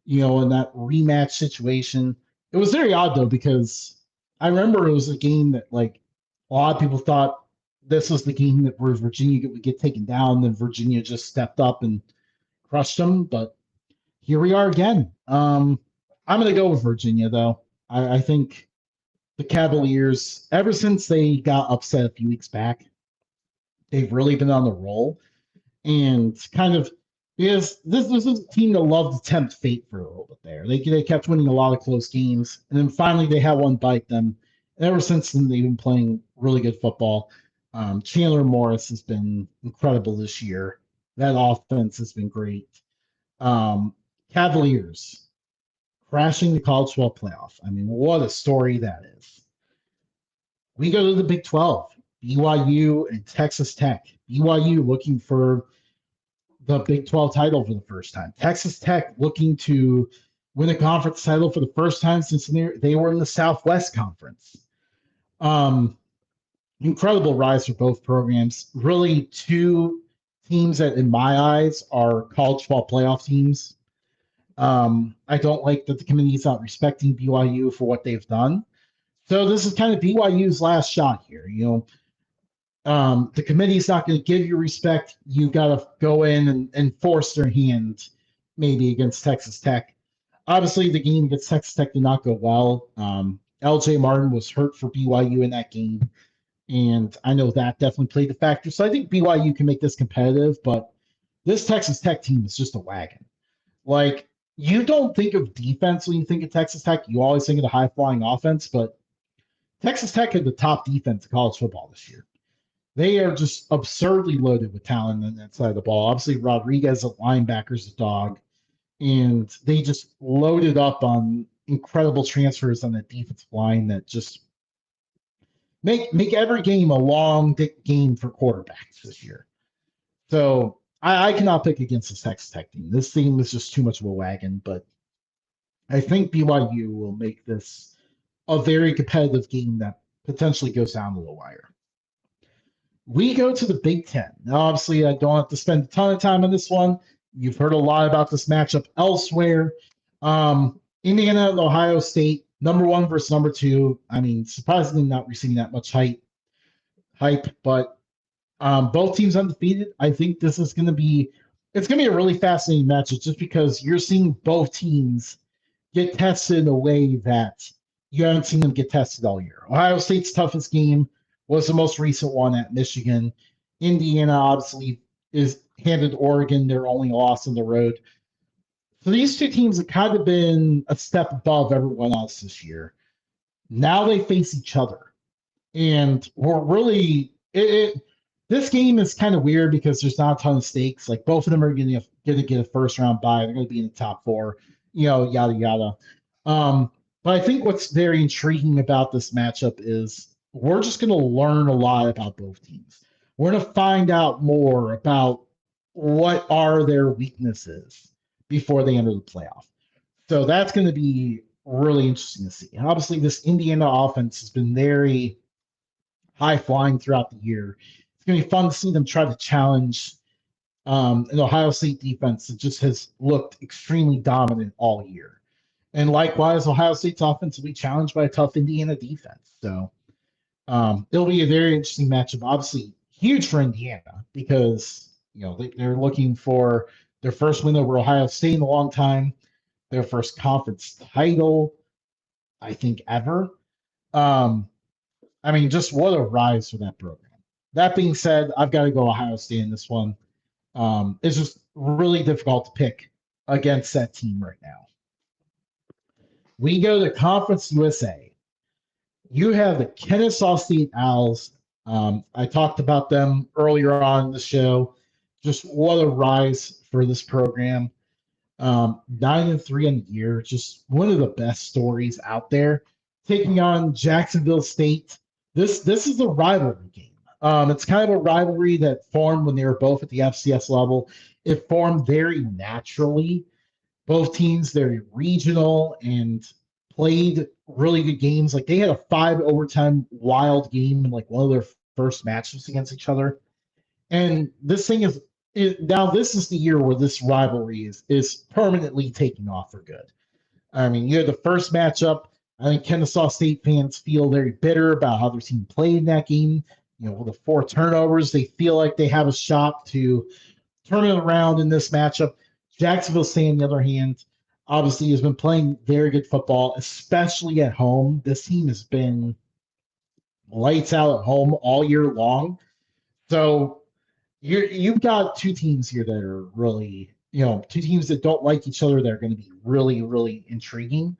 in that rematch situation. It was very odd though, because I remember it was a game that like a lot of people thought this was the game that where Virginia would get taken down, then Virginia just stepped up and crushed them. But here we are again. I'm going to go with Virginia, though. I think the Cavaliers, ever since they got upset a few weeks back, they've really been on the roll. And kind of, because this is a team that loved to tempt fate for a little bit there. They kept winning a lot of close games, and then finally they had one bite them. And ever since then, they've been playing really good football. Chandler Morris has been incredible this year. That offense has been great. Cavaliers crashing the college football playoff. I mean, what a story that is. We go to the Big 12, BYU and Texas Tech. BYU looking for the Big 12 title for the first time. Texas Tech looking to win a conference title for the first time since they were in the Southwest Conference. Incredible rise for both programs. Really, two teams that, in my eyes, are college football playoff teams. I don't like that the committee is not respecting BYU for what they've done. So this is kind of BYU's last shot here. The committee is not going to give you respect. You got to go in and force their hand, maybe against Texas Tech. Obviously, the game against Texas Tech did not go well. LJ Martin was hurt for BYU in that game, and I know that definitely played a factor. So I think BYU can make this competitive, but this Texas Tech team is just a wagon. Like, you don't think of defense when you think of Texas Tech. You always think of the high-flying offense, but Texas Tech had the top defense in college football this year. They are just absurdly loaded with talent on that side of the ball. Obviously, Rodriguez at linebacker is a dog, and they just loaded up on incredible transfers on that defensive line that just make every game a long game for quarterbacks this year. So I cannot pick against this Texas Tech team. This team is just too much of a wagon, but I think BYU will make this a very competitive game that potentially goes down to the wire. We go to the Big Ten. Now, obviously, I don't have to spend a ton of time on this one. You've heard a lot about this matchup elsewhere. Indiana and Ohio State, number 1 versus number 2. I mean, surprisingly not receiving that much hype, but both teams undefeated. I think this is going to be a really fascinating matchup just because you're seeing both teams get tested in a way that you haven't seen them get tested all year. Ohio State's toughest game was the most recent one at Michigan. Indiana obviously handed Oregon their only loss on the road. So these two teams have kind of been a step above everyone else this year. Now they face each other. And we're really this game is kind of weird because there's not a ton of stakes. Like both of them are going to get a first round bye. They're going to be in the top four, yada yada. But I think what's very intriguing about this matchup is we're just going to learn a lot about both teams. We're going to find out more about what are their weaknesses before they enter the playoff. So that's going to be really interesting to see. And obviously, this Indiana offense has been very high flying throughout the year. It's going to be fun to see them try to challenge an Ohio State defense that just has looked extremely dominant all year. And likewise, Ohio State's offense will be challenged by a tough Indiana defense. So it'll be a very interesting matchup. Obviously, huge for Indiana because they're looking for their first win over Ohio State in a long time, their first conference title, I think, ever. Just what a rise for that program. That being said, I've got to go Ohio State in this one. It's just really difficult to pick against that team right now. We go to Conference USA. You have the Kennesaw State Owls. I talked about them earlier on in the show. Just what a rise for this program. 9-3 on the year. Just one of the best stories out there. Taking on Jacksonville State. This is a rivalry game. It's kind of a rivalry that formed when they were both at the FCS level. It formed very naturally. Both teams, they're regional and played really good games. Like they had a 5 overtime wild game in like one of their first matches against each other. And this thing is now this is the year where this rivalry is permanently taking off for good. You had the first matchup. I think Kennesaw State fans feel very bitter about how their team played in that game. With the 4 turnovers, they feel like they have a shot to turn it around in this matchup. Jacksonville State, on the other hand, obviously has been playing very good football, especially at home. This team has been lights out at home all year long. So you've got two teams here that are really, two teams that don't like each other that are going to be really, really intriguing.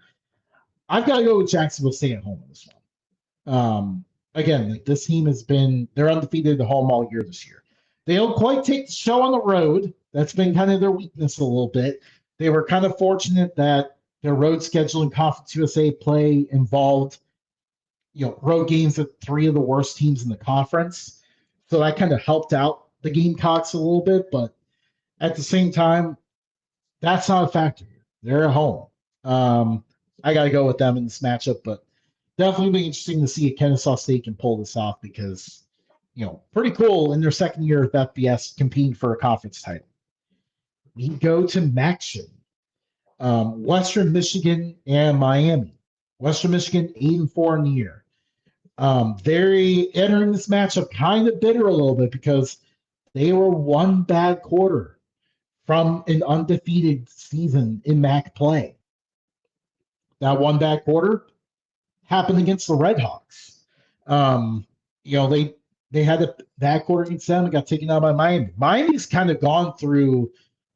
I've got to go with Jacksonville State at home in this one. Again, this team they're undefeated at home all year this year. They don't quite take the show on the road. That's been kind of their weakness a little bit. They were kind of fortunate that their road schedule in Conference USA play involved, road games with 3 of the worst teams in the conference. So that kind of helped out the Gamecocks a little bit. But at the same time, that's not a factor. They're at home. I got to go with them in this matchup, but definitely be interesting to see if Kennesaw State can pull this off because, pretty cool in their second year of FBS competing for a conference title. We go to MACtion. Western Michigan and Miami. Western Michigan 8-4 in the year. They're entering this matchup kind of bitter a little bit because they were one bad quarter from an undefeated season in MAC play. That one bad quarter happened against the Red Hawks. They had a bad quarter against them and got taken out by Miami. Miami's kind of gone through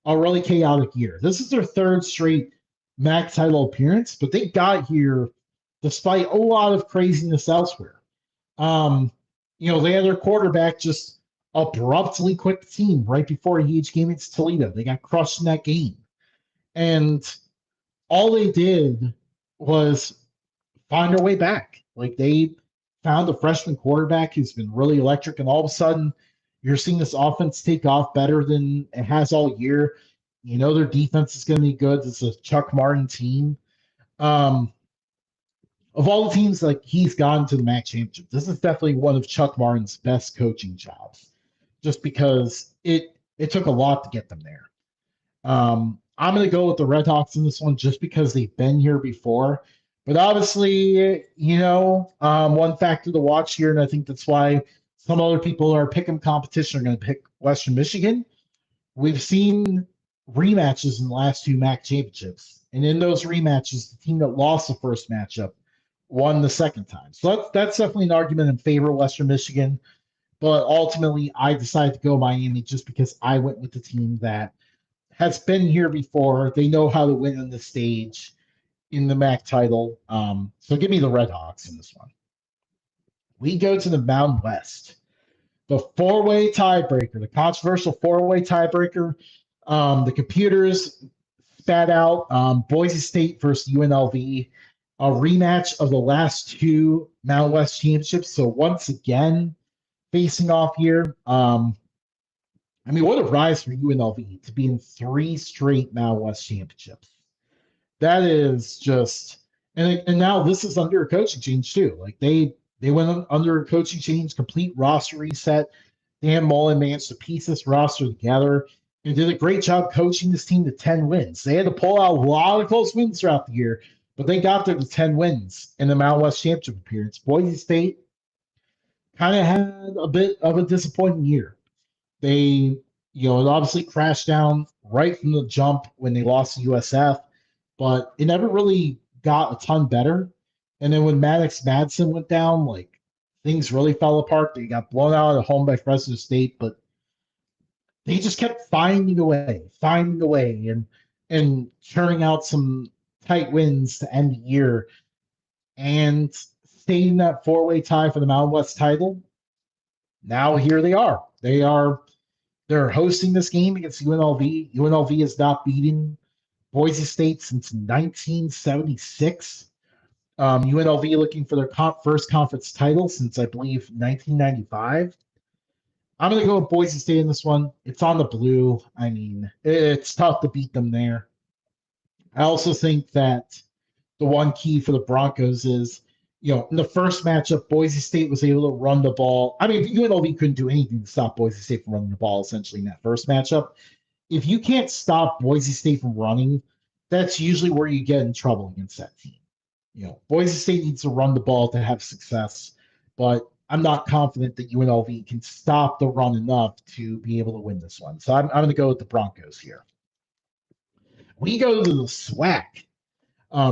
a really chaotic year. This is their 3rd straight MAC title appearance, but they got here despite a lot of craziness elsewhere. They had their quarterback just abruptly quit the team right before a huge game against Toledo. They got crushed in that game. And all they did was find their way back. Like they found a freshman quarterback who's been really electric, and all of a sudden you're seeing this offense take off better than it has all year. Their defense is going to be good. It's a Chuck Martin team. Of all the teams, like he's gone to the MAC championship, this is definitely one of Chuck Martin's best coaching jobs, just because it took a lot to get them there. I'm going to go with the Red Hawks in this one just because they've been here before. But obviously, one factor to watch here, and I think that's why some other people in our pick'em competition are going to pick Western Michigan. We've seen rematches in the last 2 MAC championships, and in those rematches, the team that lost the first matchup won the second time. So that's definitely an argument in favor of Western Michigan. But ultimately, I decided to go Miami just because I went with the team that has been here before. They know how to win on the stage in the MAC title. So give me the Red Hawks in this one. We go to the Mountain West. The four-way tiebreaker, the controversial four-way tiebreaker. The computers spat out Boise State versus UNLV, a rematch of the last two Mountain West championships. So once again, facing off here. I mean, what a rise for UNLV to be in three straight Mountain West championships. That is just, and now this is under a coaching change too. Like they went under a coaching change, complete roster reset. Dan Mullen managed to piece this roster together and did a great job coaching this team to 10 wins. They had to pull out a lot of close wins throughout the year, but they got there to 10 wins in the Mountain West Championship appearance. Boise State kind of had a bit of a disappointing year. They, it obviously crashed down right from the jump when they lost to USF, but it never really got a ton better. And then when Maddox Madsen went down, like things really fell apart. They got blown out at home by Fresno State, but they just kept finding a way, and churning out some tight wins to end the year and staying in that four-way tie for the Mountain West title. Now here they are. They're hosting this game against UNLV. UNLV has not beaten Boise State since 1976. UNLV looking for their first conference title since, I believe, 1995. I'm going to go with Boise State in this one. It's on the blue. I mean, it's tough to beat them there. I also think that the one key for the Broncos is, in the first matchup, Boise State was able to run the ball. I mean, UNLV couldn't do anything to stop Boise State from running the ball, essentially, in that first matchup. If you can't stop Boise State from running, that's usually where you get in trouble against that team. Boise State needs to run the ball to have success, but I'm not confident that UNLV can stop the run enough to be able to win this one. So I'm going to go with the Broncos here. We go to the SWAC.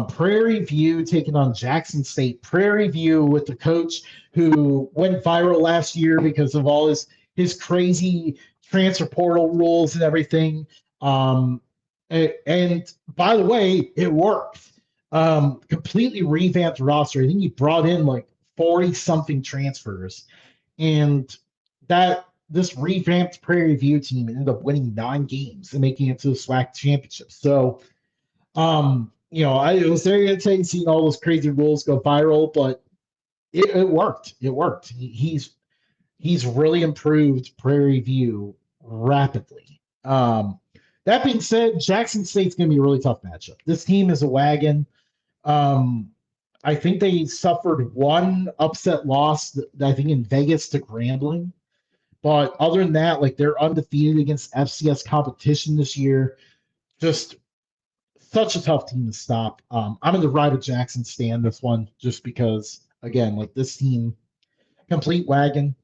Prairie View taking on Jackson State. Prairie View with the coach who went viral last year because of all his crazy transfer portal rules and everything. And by the way, it worked. Completely revamped roster. I think he brought in like 40-something transfers. And this revamped Prairie View team ended up winning 9 games and making it to the SWAC championship. So, it was very entertaining seeing all those crazy rules go viral, but it worked. It worked. He's really improved Prairie View rapidly. That being said, Jackson State's going to be a really tough matchup. This team is a wagon. I think they suffered one upset loss, I think in Vegas to Grambling. But other than that, like they're undefeated against FCS competition this year. Just such a tough team to stop. I'm going to ride with Jackson State this one just because, again, like this team, complete wagon.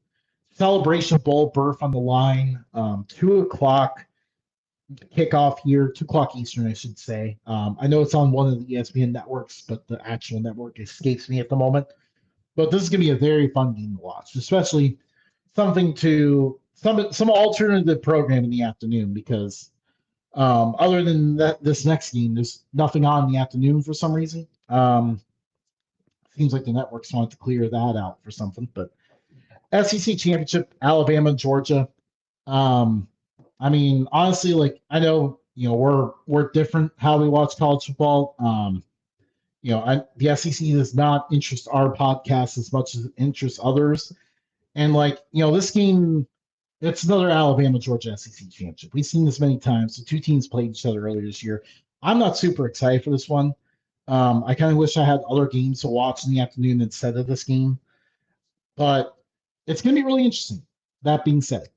Celebration Bowl berth on the line. 2 o'clock kickoff here, 2 o'clock Eastern, I should say. I know it's on one of the ESPN networks, but the actual network escapes me at the moment. But this is going to be a very fun game to watch, especially something to some alternative program in the afternoon because other than this next game, there's nothing on in the afternoon for some reason. Seems like the networks wanted to clear that out for something. But SEC Championship, Alabama, Georgia. I mean, honestly, like I know, we're different how we watch college football. The SEC does not interest our podcast as much as it interests others. And this game, it's another Alabama Georgia SEC championship. We've seen this many times. The two teams played each other earlier this year. I'm not super excited for this one. I kind of wish I had other games to watch in the afternoon instead of this game. But it's going to be really interesting. That being said,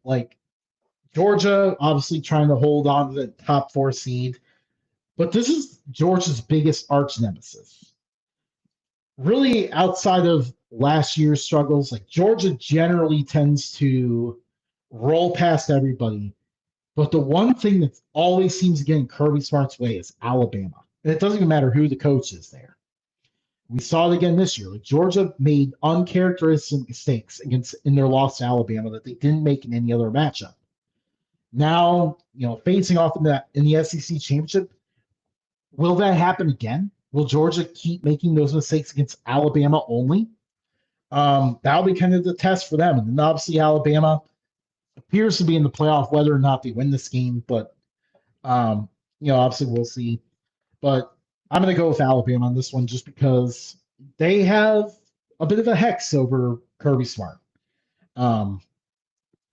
Georgia obviously trying to hold on to the top 4 seed. But this is Georgia's biggest arch nemesis. Really, outside of last year's struggles, Georgia generally tends to roll past everybody. But the one thing that always seems to get in Kirby Smart's way is Alabama. And it doesn't even matter who the coach is there. We saw it again this year. Like Georgia made uncharacteristic mistakes against in their loss to Alabama that they didn't make in any other matchup. Now, facing off in the SEC championship, will that happen again? Will Georgia keep making those mistakes against Alabama only? That'll be kind of the test for them. And then obviously Alabama appears to be in the playoff whether or not they win this game, but obviously we'll see. But I'm going to go with Alabama on this one just because they have a bit of a hex over Kirby Smart. So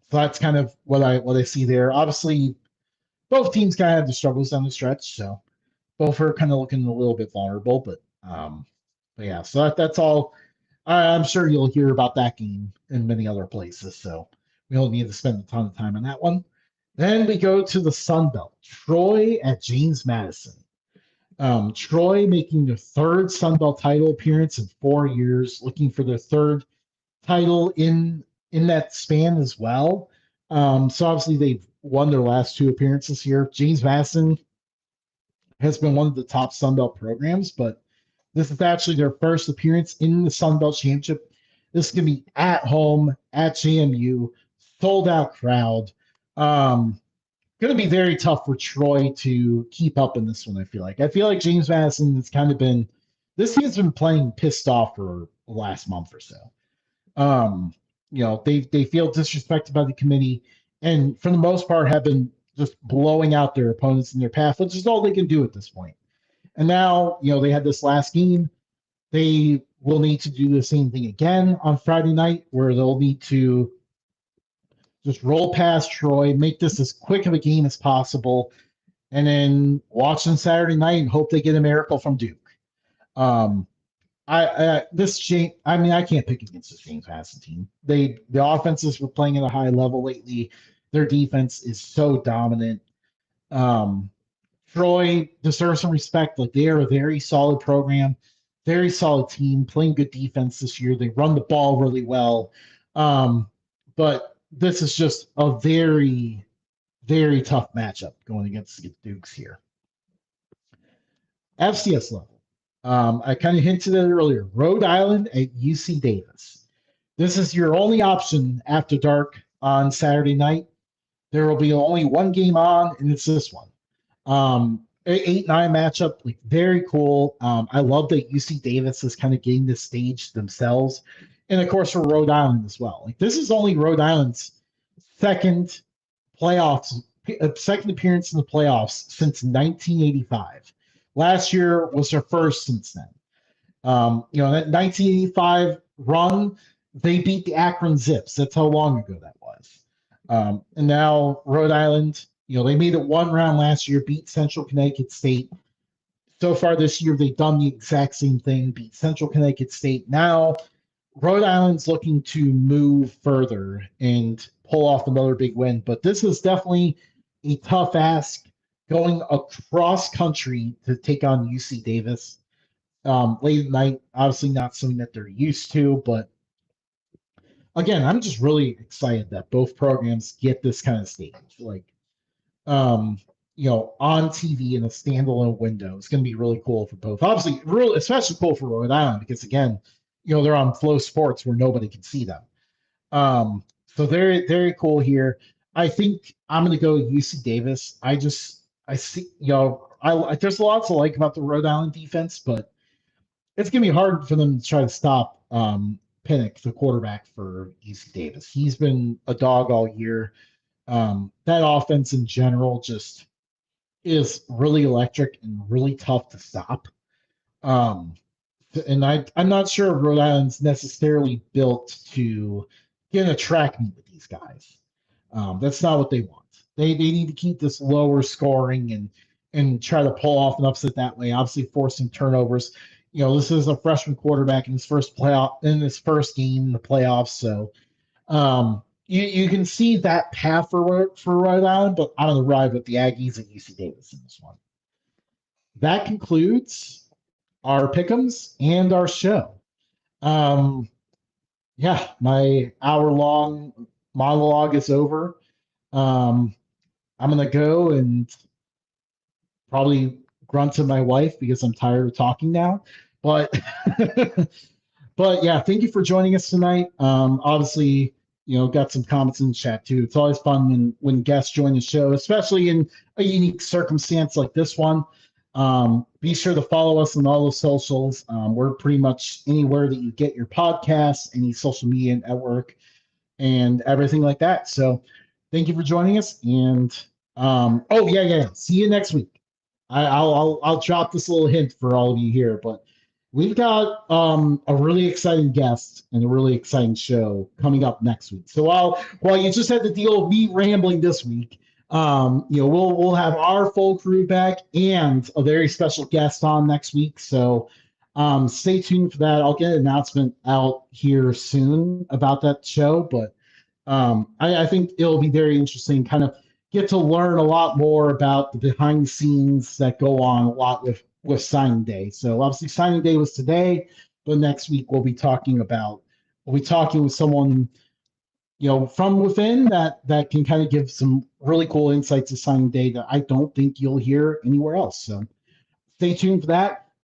that's kind of what I see there. Obviously, both teams kind of have the struggles down the stretch, so both are kind of looking a little bit vulnerable. But yeah, so that's all. I'm sure you'll hear about that game in many other places, so we don't need to spend a ton of time on that one. Then we go to the Sun Belt. Troy at James Madison. Troy making their third Sun Belt title appearance in 4 years, looking for their third title in that span as well. So obviously they've won their last 2 appearances here. James Madison has been one of the top Sun Belt programs, but this is actually their first appearance in the Sun Belt Championship. This is going to be at home at JMU, sold out crowd. Going to be very tough for Troy to keep up in this one. I feel like James Madison has kind of been this team's been playing pissed off for the last month or so. They feel disrespected by the committee, and for the most part have been just blowing out their opponents in their path, which is all they can do at this point. And now, they had this last game. They will need to do the same thing again on Friday night, where they'll need to just roll past Troy, make this as quick of a game as possible, and then watch on Saturday night and hope they get a miracle from Duke. I can't pick against this James Madison team. The offenses were playing at a high level lately. Their defense is so dominant. Troy deserves some respect. Like they are a very solid program, very solid team, playing good defense this year. They run the ball really well. But this is just a very, very tough matchup going against the Dukes here. FCS level. I kind of hinted at it earlier. Rhode Island at UC Davis. This is your only option after dark on Saturday night. There will be only one game on, and it's this one. 8-9 matchup, like very cool. I love that UC Davis is kind of getting this stage themselves, and of course for Rhode Island as well. Like this is only Rhode Island's second appearance in the playoffs since 1985. Last year was their first since then. That 1985 run, they beat the Akron Zips. That's how long ago that was. And now Rhode Island, they made it one round last year, beat Central Connecticut State. So far this year, they've done the exact same thing, beat Central Connecticut State. Now, Rhode Island's looking to move further and pull off another big win. But this is definitely a tough ask going across country to take on UC Davis. Late at night, obviously not something that they're used to, but again, I'm just really excited that both programs get this kind of stage. Like, on TV in a standalone window. It's going to be really cool for both. Obviously, really, especially cool for Rhode Island because, again, they're on Flow Sports where nobody can see them. So very, very cool here. I think I'm going to go UC Davis. I see, there's a lot to like about the Rhode Island defense, but it's going to be hard for them to try to stop Pinnock, the quarterback for UC Davis. He's been a dog all year. That offense in general just is really electric and really tough to stop. And I'm not sure Rhode Island's necessarily built to get in a track meet with these guys. That's not what they want. They need to keep this lower scoring and try to pull off an upset that way. Obviously, forcing turnovers. This is a freshman quarterback in his first game in the playoffs. So you can see that path for Rhode Island, but I'm going to ride with the Aggies at UC Davis in this one. That concludes our pick'ems and our show. My hour-long monologue is over. I'm going to go and probably grunt to my wife because I'm tired of talking now. But but yeah, thank you for joining us tonight. Obviously, got some comments in the chat too. It's always fun when guests join the show, especially in a unique circumstance like this one. Be sure to follow us on all the socials. We're pretty much anywhere that you get your podcasts, any social media network, and everything like that. So thank you for joining us. And oh yeah. See you next week. I'll drop this little hint for all of you here, but we've got a really exciting guest and a really exciting show coming up next week. So while you just had to deal with me rambling this week, we'll have our full crew back and a very special guest on next week. So stay tuned for that. I'll get an announcement out here soon about that show, but I think it'll be very interesting. Kind of get to learn a lot more about the behind the scenes that go on a lot with signing day. So obviously signing day was today, but next week we'll be talking with someone from within that can kind of give some really cool insights to signing day that I don't think you'll hear anywhere else. So stay tuned for that.